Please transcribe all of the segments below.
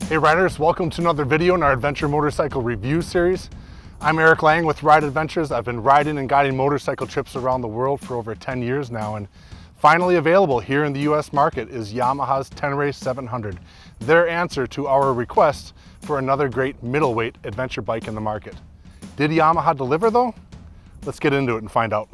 Hey riders, welcome to another video in our adventure motorcycle review series. I'm Eric Lang with Ride Adventures. I've been riding and guiding motorcycle trips around the world for over 10 years now, and finally available here in the US market is Yamaha's Ténéré 700, their answer to our request for another great middleweight adventure bike in the market. Did Yamaha deliver though? Let's get into it and find out.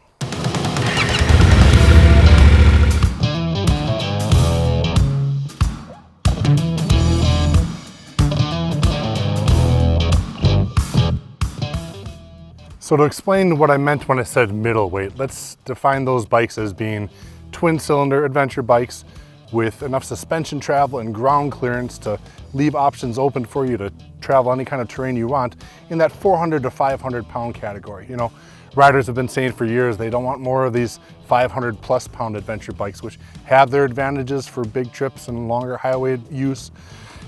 So to explain what I meant when I said middleweight, let's define those bikes as being twin-cylinder adventure bikes with enough suspension travel and ground clearance to leave options open for you to travel any kind of terrain you want in that 400 to 500 pound category. You know, riders have been saying for years they don't want more of these 500 plus pound adventure bikes, which have their advantages for big trips and longer highway use.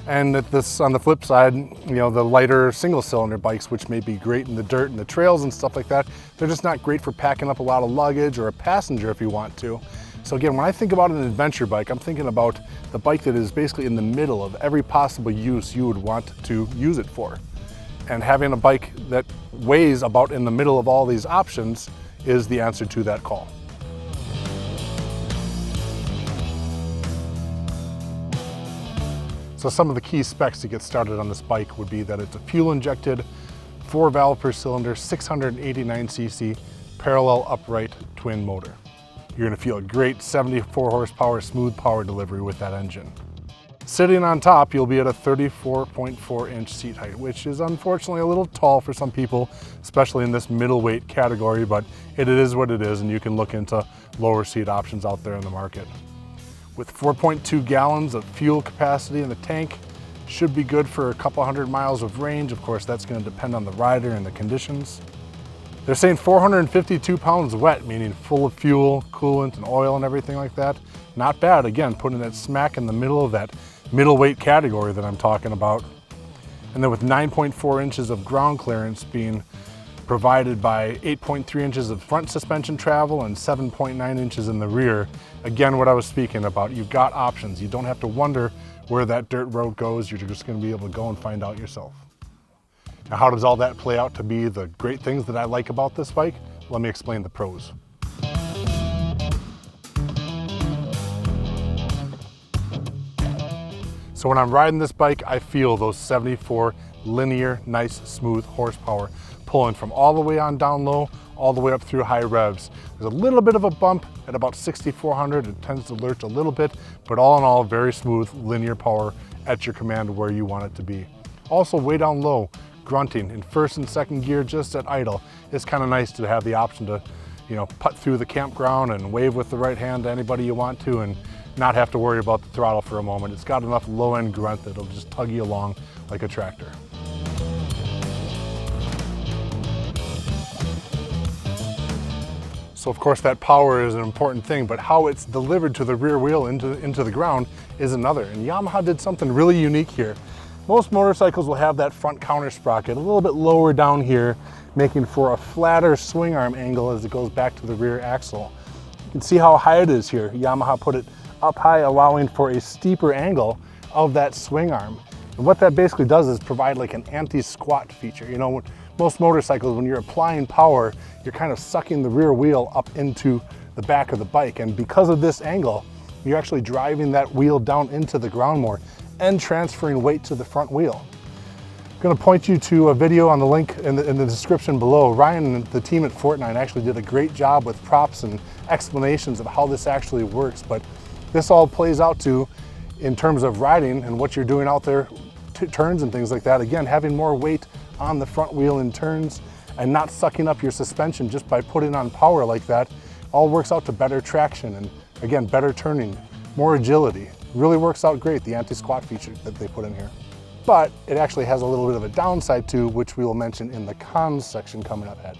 And on the flip side, you know, the lighter single cylinder bikes, which may be great in the dirt and the trails and stuff like that, they're just not great for packing up a lot of luggage or a passenger if you want to. So again, when I think about an adventure bike, I'm thinking about the bike that is basically in the middle of every possible use you would want to use it for. And having a bike that weighs about in the middle of all these options is the answer to that call. So some of the key specs to get started on this bike would be that it's a fuel-injected, 4-valve per cylinder, 689cc, parallel upright twin motor. You're gonna feel a great 74 horsepower smooth power delivery with that engine. Sitting on top, you'll be at a 34.4-inch seat height, which is unfortunately a little tall for some people, especially in this middleweight category, but it is what it is, and you can look into lower seat options out there in the market. With 4.2 gallons of fuel capacity in the tank, should be good for a couple hundred miles of range. Of course, that's going to depend on the rider and the conditions. They're saying 452 pounds wet, meaning full of fuel, coolant, and oil and everything like that. Not bad, again, putting that smack in the middle of that middleweight category that I'm talking about. And then with 9.4 inches of ground clearance being provided by 8.3 inches of front suspension travel and 7.9 inches in the rear. Again, what I was speaking about, you've got options. You don't have to wonder where that dirt road goes. You're just going to be able to go and find out yourself. Now, how does all that play out to be the great things that I like about this bike? Let me explain the pros. So when I'm riding this bike, I feel those 74 linear, nice, smooth horsepower pulling from all the way on down low, all the way up through high revs. There's a little bit of a bump at about 6,400. It tends to lurch a little bit, but all in all, very smooth linear power at your command where you want it to be. Also way down low, grunting in first and second gear just at idle. It's kind of nice to have the option to, you know, putt through the campground and wave with the right hand to anybody you want to and not have to worry about the throttle for a moment. It's got enough low end grunt that it'll just tug you along like a tractor. So of course that power is an important thing, but how it's delivered to the rear wheel into the ground is another. And Yamaha did something really unique here. Most motorcycles will have that front counter sprocket a little bit lower down here, making for a flatter swing arm angle as it goes back to the rear axle. You can see how high it is here. Yamaha put it up high, allowing for a steeper angle of that swing arm. And what that basically does is provide like an anti-squat feature. You know, most motorcycles, when you're applying power, you're kind of sucking the rear wheel up into the back of the bike. And because of this angle, you're actually driving that wheel down into the ground more and transferring weight to the front wheel. I'm going to point you to a video on the link in the description below. Ryan and the team at Fortnite actually did a great job with props and explanations of how this actually works. But this all plays out to, in terms of riding and what you're doing out there, turns and things like that. Again, having more weight on the front wheel in turns and not sucking up your suspension just by putting on power like that, all works out to better traction and again, better turning, more agility. Really works out great, the anti-squat feature that they put in here. But it actually has a little bit of a downside too, which we will mention in the cons section coming up ahead.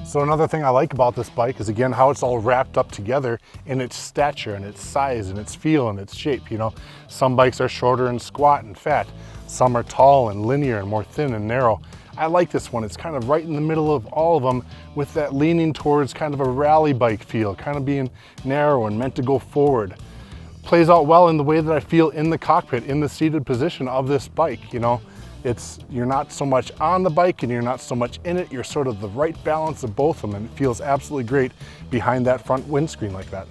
So another thing I like about this bike is again how it's all wrapped up together in its stature and its size and its feel and its shape. You know, some bikes are shorter and squat and fat. Some are tall and linear and more thin and narrow. I like this one. It's kind of right in the middle of all of them with that leaning towards kind of a rally bike feel, kind of being narrow and meant to go forward. Plays out well in the way that I feel in the cockpit, in the seated position of this bike. You know, you're not so much on the bike and you're not so much in it. You're sort of the right balance of both of them, and it feels absolutely great behind that front windscreen like that.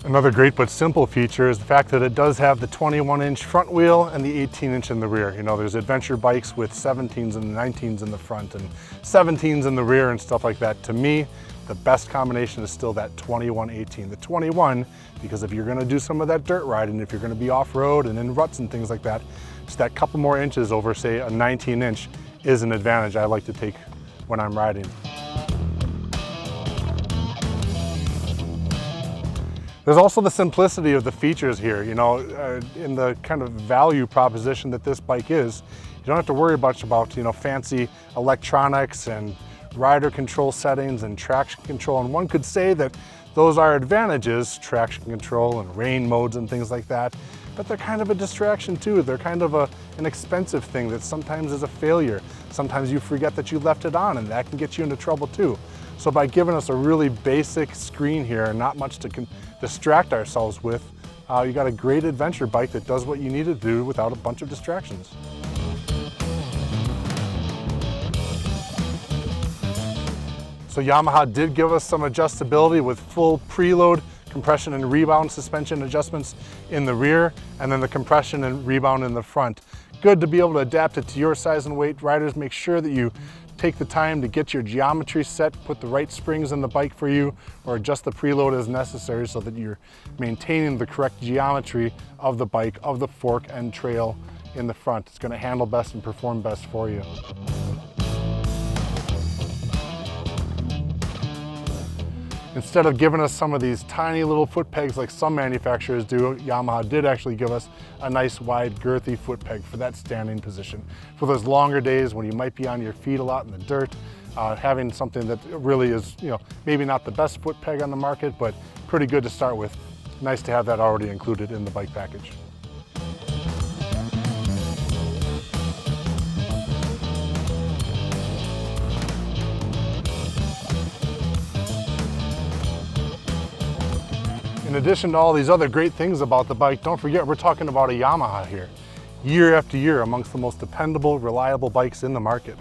Another great but simple feature is the fact that it does have the 21-inch front wheel and the 18-inch in the rear. You know, there's adventure bikes with 17s and 19s in the front and 17s in the rear and stuff like that. To me, the best combination is still that 21-18. The 21, because if you're gonna do some of that dirt riding, if you're gonna be off-road and in ruts and things like that, just that couple more inches over, say, a 19-inch is an advantage I like to take when I'm riding. There's also the simplicity of the features here. You know, in the kind of value proposition that this bike is, you don't have to worry much about, you know, fancy electronics and rider control settings and traction control. And one could say that those are advantages, traction control and rain modes and things like that, but they're kind of a distraction too. They're kind of an expensive thing that sometimes is a failure. Sometimes you forget that you left it on, and that can get you into trouble too. So by giving us a really basic screen here and not much to distract ourselves with, you got a great adventure bike that does what you need to do without a bunch of distractions. So Yamaha did give us some adjustability with full preload compression and rebound suspension adjustments in the rear, and then the compression and rebound in the front. Good to be able to adapt it to your size and weight. Riders, make sure that you take the time to get your geometry set, put the right springs in the bike for you, or adjust the preload as necessary so that you're maintaining the correct geometry of the bike, of the fork and trail in the front. It's going to handle best and perform best for you. Instead of giving us some of these tiny little foot pegs like some manufacturers do, Yamaha did actually give us a nice wide girthy foot peg for that standing position. For those longer days when you might be on your feet a lot in the dirt, having something that really is, you know, maybe not the best foot peg on the market, but pretty good to start with. Nice to have that already included in the bike package. In addition to all these other great things about the bike, don't forget we're talking about a Yamaha here. Year after year, amongst the most dependable, reliable bikes in the market.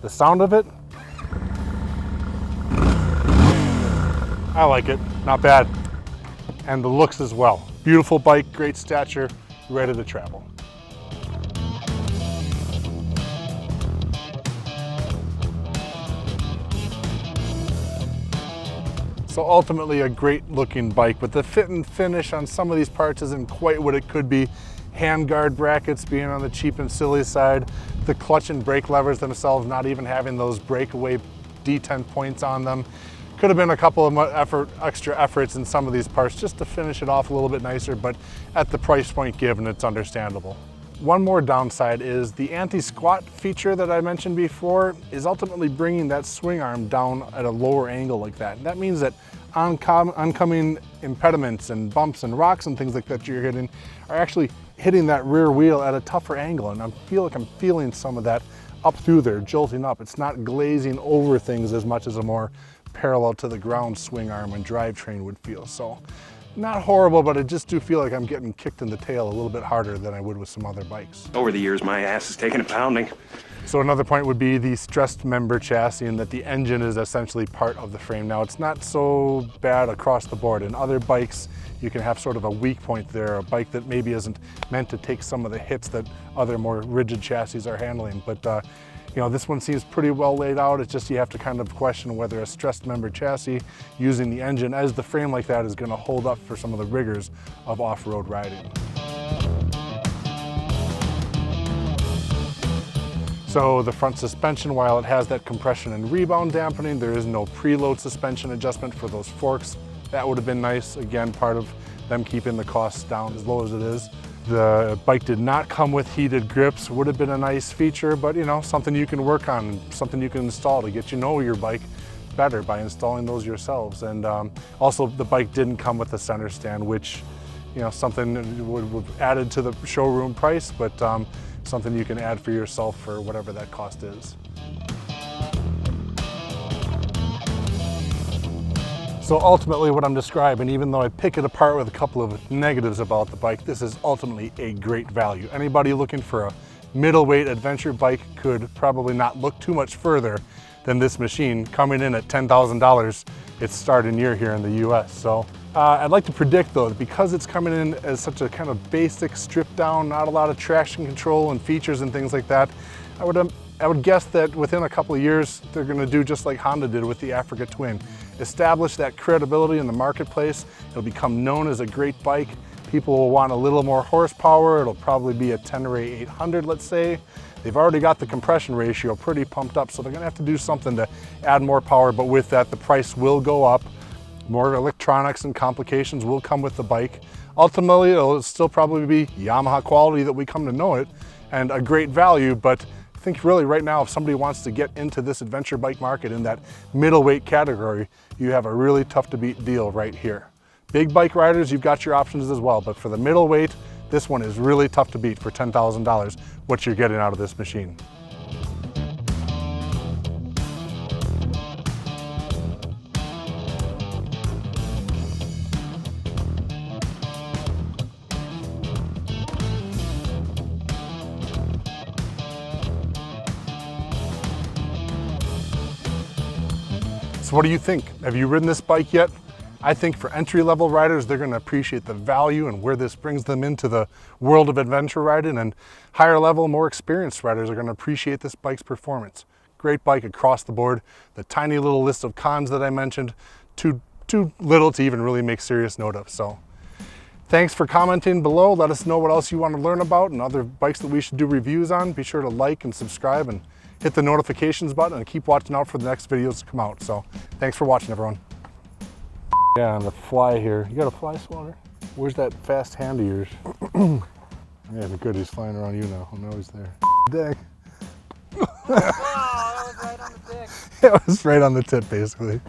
The sound of it, I like it, not bad. And the looks as well. Beautiful bike, great stature, ready to travel. So ultimately a great looking bike, but the fit and finish on some of these parts isn't quite what it could be. Handguard brackets being on the cheap and silly side, the clutch and brake levers themselves not even having those breakaway D10 points on them. Could have been a couple of extra efforts in some of these parts just to finish it off a little bit nicer, but at the price point given, it's understandable. One more downside is the anti-squat feature that I mentioned before is ultimately bringing that swing arm down at a lower angle like that. And that means that oncoming impediments and bumps and rocks and things like that you're hitting are actually hitting that rear wheel at a tougher angle. And I feel like I'm feeling some of that up through there, jolting up. It's not glazing over things as much as a more parallel to the ground swing arm and drivetrain would feel. So not horrible, but I just do feel like I'm getting kicked in the tail a little bit harder than I would with some other bikes. Over the years, my ass has taken a pounding. So another point would be the stressed member chassis, and that the engine is essentially part of the frame. Now, it's not so bad across the board. In other bikes, you can have sort of a weak point there, a bike that maybe isn't meant to take some of the hits that other more rigid chassis are handling. But you know, this one seems pretty well laid out. It's just you have to kind of question whether a stressed member chassis using the engine as the frame like that is going to hold up for some of the rigors of off-road riding. So the front suspension, while it has that compression and rebound dampening, there is no preload suspension adjustment for those forks. That would have been nice. Again, part of them keeping the costs down as low as it is. The bike did not come with heated grips. Would have been a nice feature, but you know, something you can work on, something you can install to get you know your bike better by installing those yourselves. And also the bike didn't come with a center stand, which you know, something that would added to the showroom price, but something you can add for yourself for whatever that cost is. So ultimately what I'm describing, even though I pick it apart with a couple of negatives about the bike, this is ultimately a great value. Anybody looking for a middleweight adventure bike could probably not look too much further than this machine, coming in at $10,000 its starting year here in the US. So I'd like to predict though, that because it's coming in as such a kind of basic, stripped down, not a lot of traction control and features and things like that, I would guess that within a couple of years, they're gonna do just like Honda did with the Africa Twin. Establish that credibility in the marketplace. It'll become known as a great bike. People will want a little more horsepower. It'll probably be a Ténéré 800, let's say. They've already got the compression ratio pretty pumped up, so they're gonna have to do something to add more power, but with that, the price will go up. More electronics and complications will come with the bike. Ultimately, it'll still probably be Yamaha quality that we come to know it, and a great value, but I think really right now, if somebody wants to get into this adventure bike market in that middleweight category, you have a really tough to beat deal right here. Big bike riders, you've got your options as well, but for the middleweight, this one is really tough to beat for $10,000, what you're getting out of this machine. So what do you think? Have you ridden this bike yet? I think for entry-level riders, they're gonna appreciate the value and where this brings them into the world of adventure riding, and higher level, more experienced riders are gonna appreciate this bike's performance. Great bike across the board. The tiny little list of cons that I mentioned, too little to even really make serious note of. So thanks for commenting below. Let us know what else you want to learn about and other bikes that we should do reviews on. Be sure to like and subscribe and hit the notifications button and keep watching out for the next videos to come out. So thanks for watching, everyone. Yeah, on the fly here. You got a fly swatter? Where's that fast hand of yours? Yeah, but good, he's flying around you now. I know he's there. Dang. Oh, that was right on the dick. It was right on the tip, basically.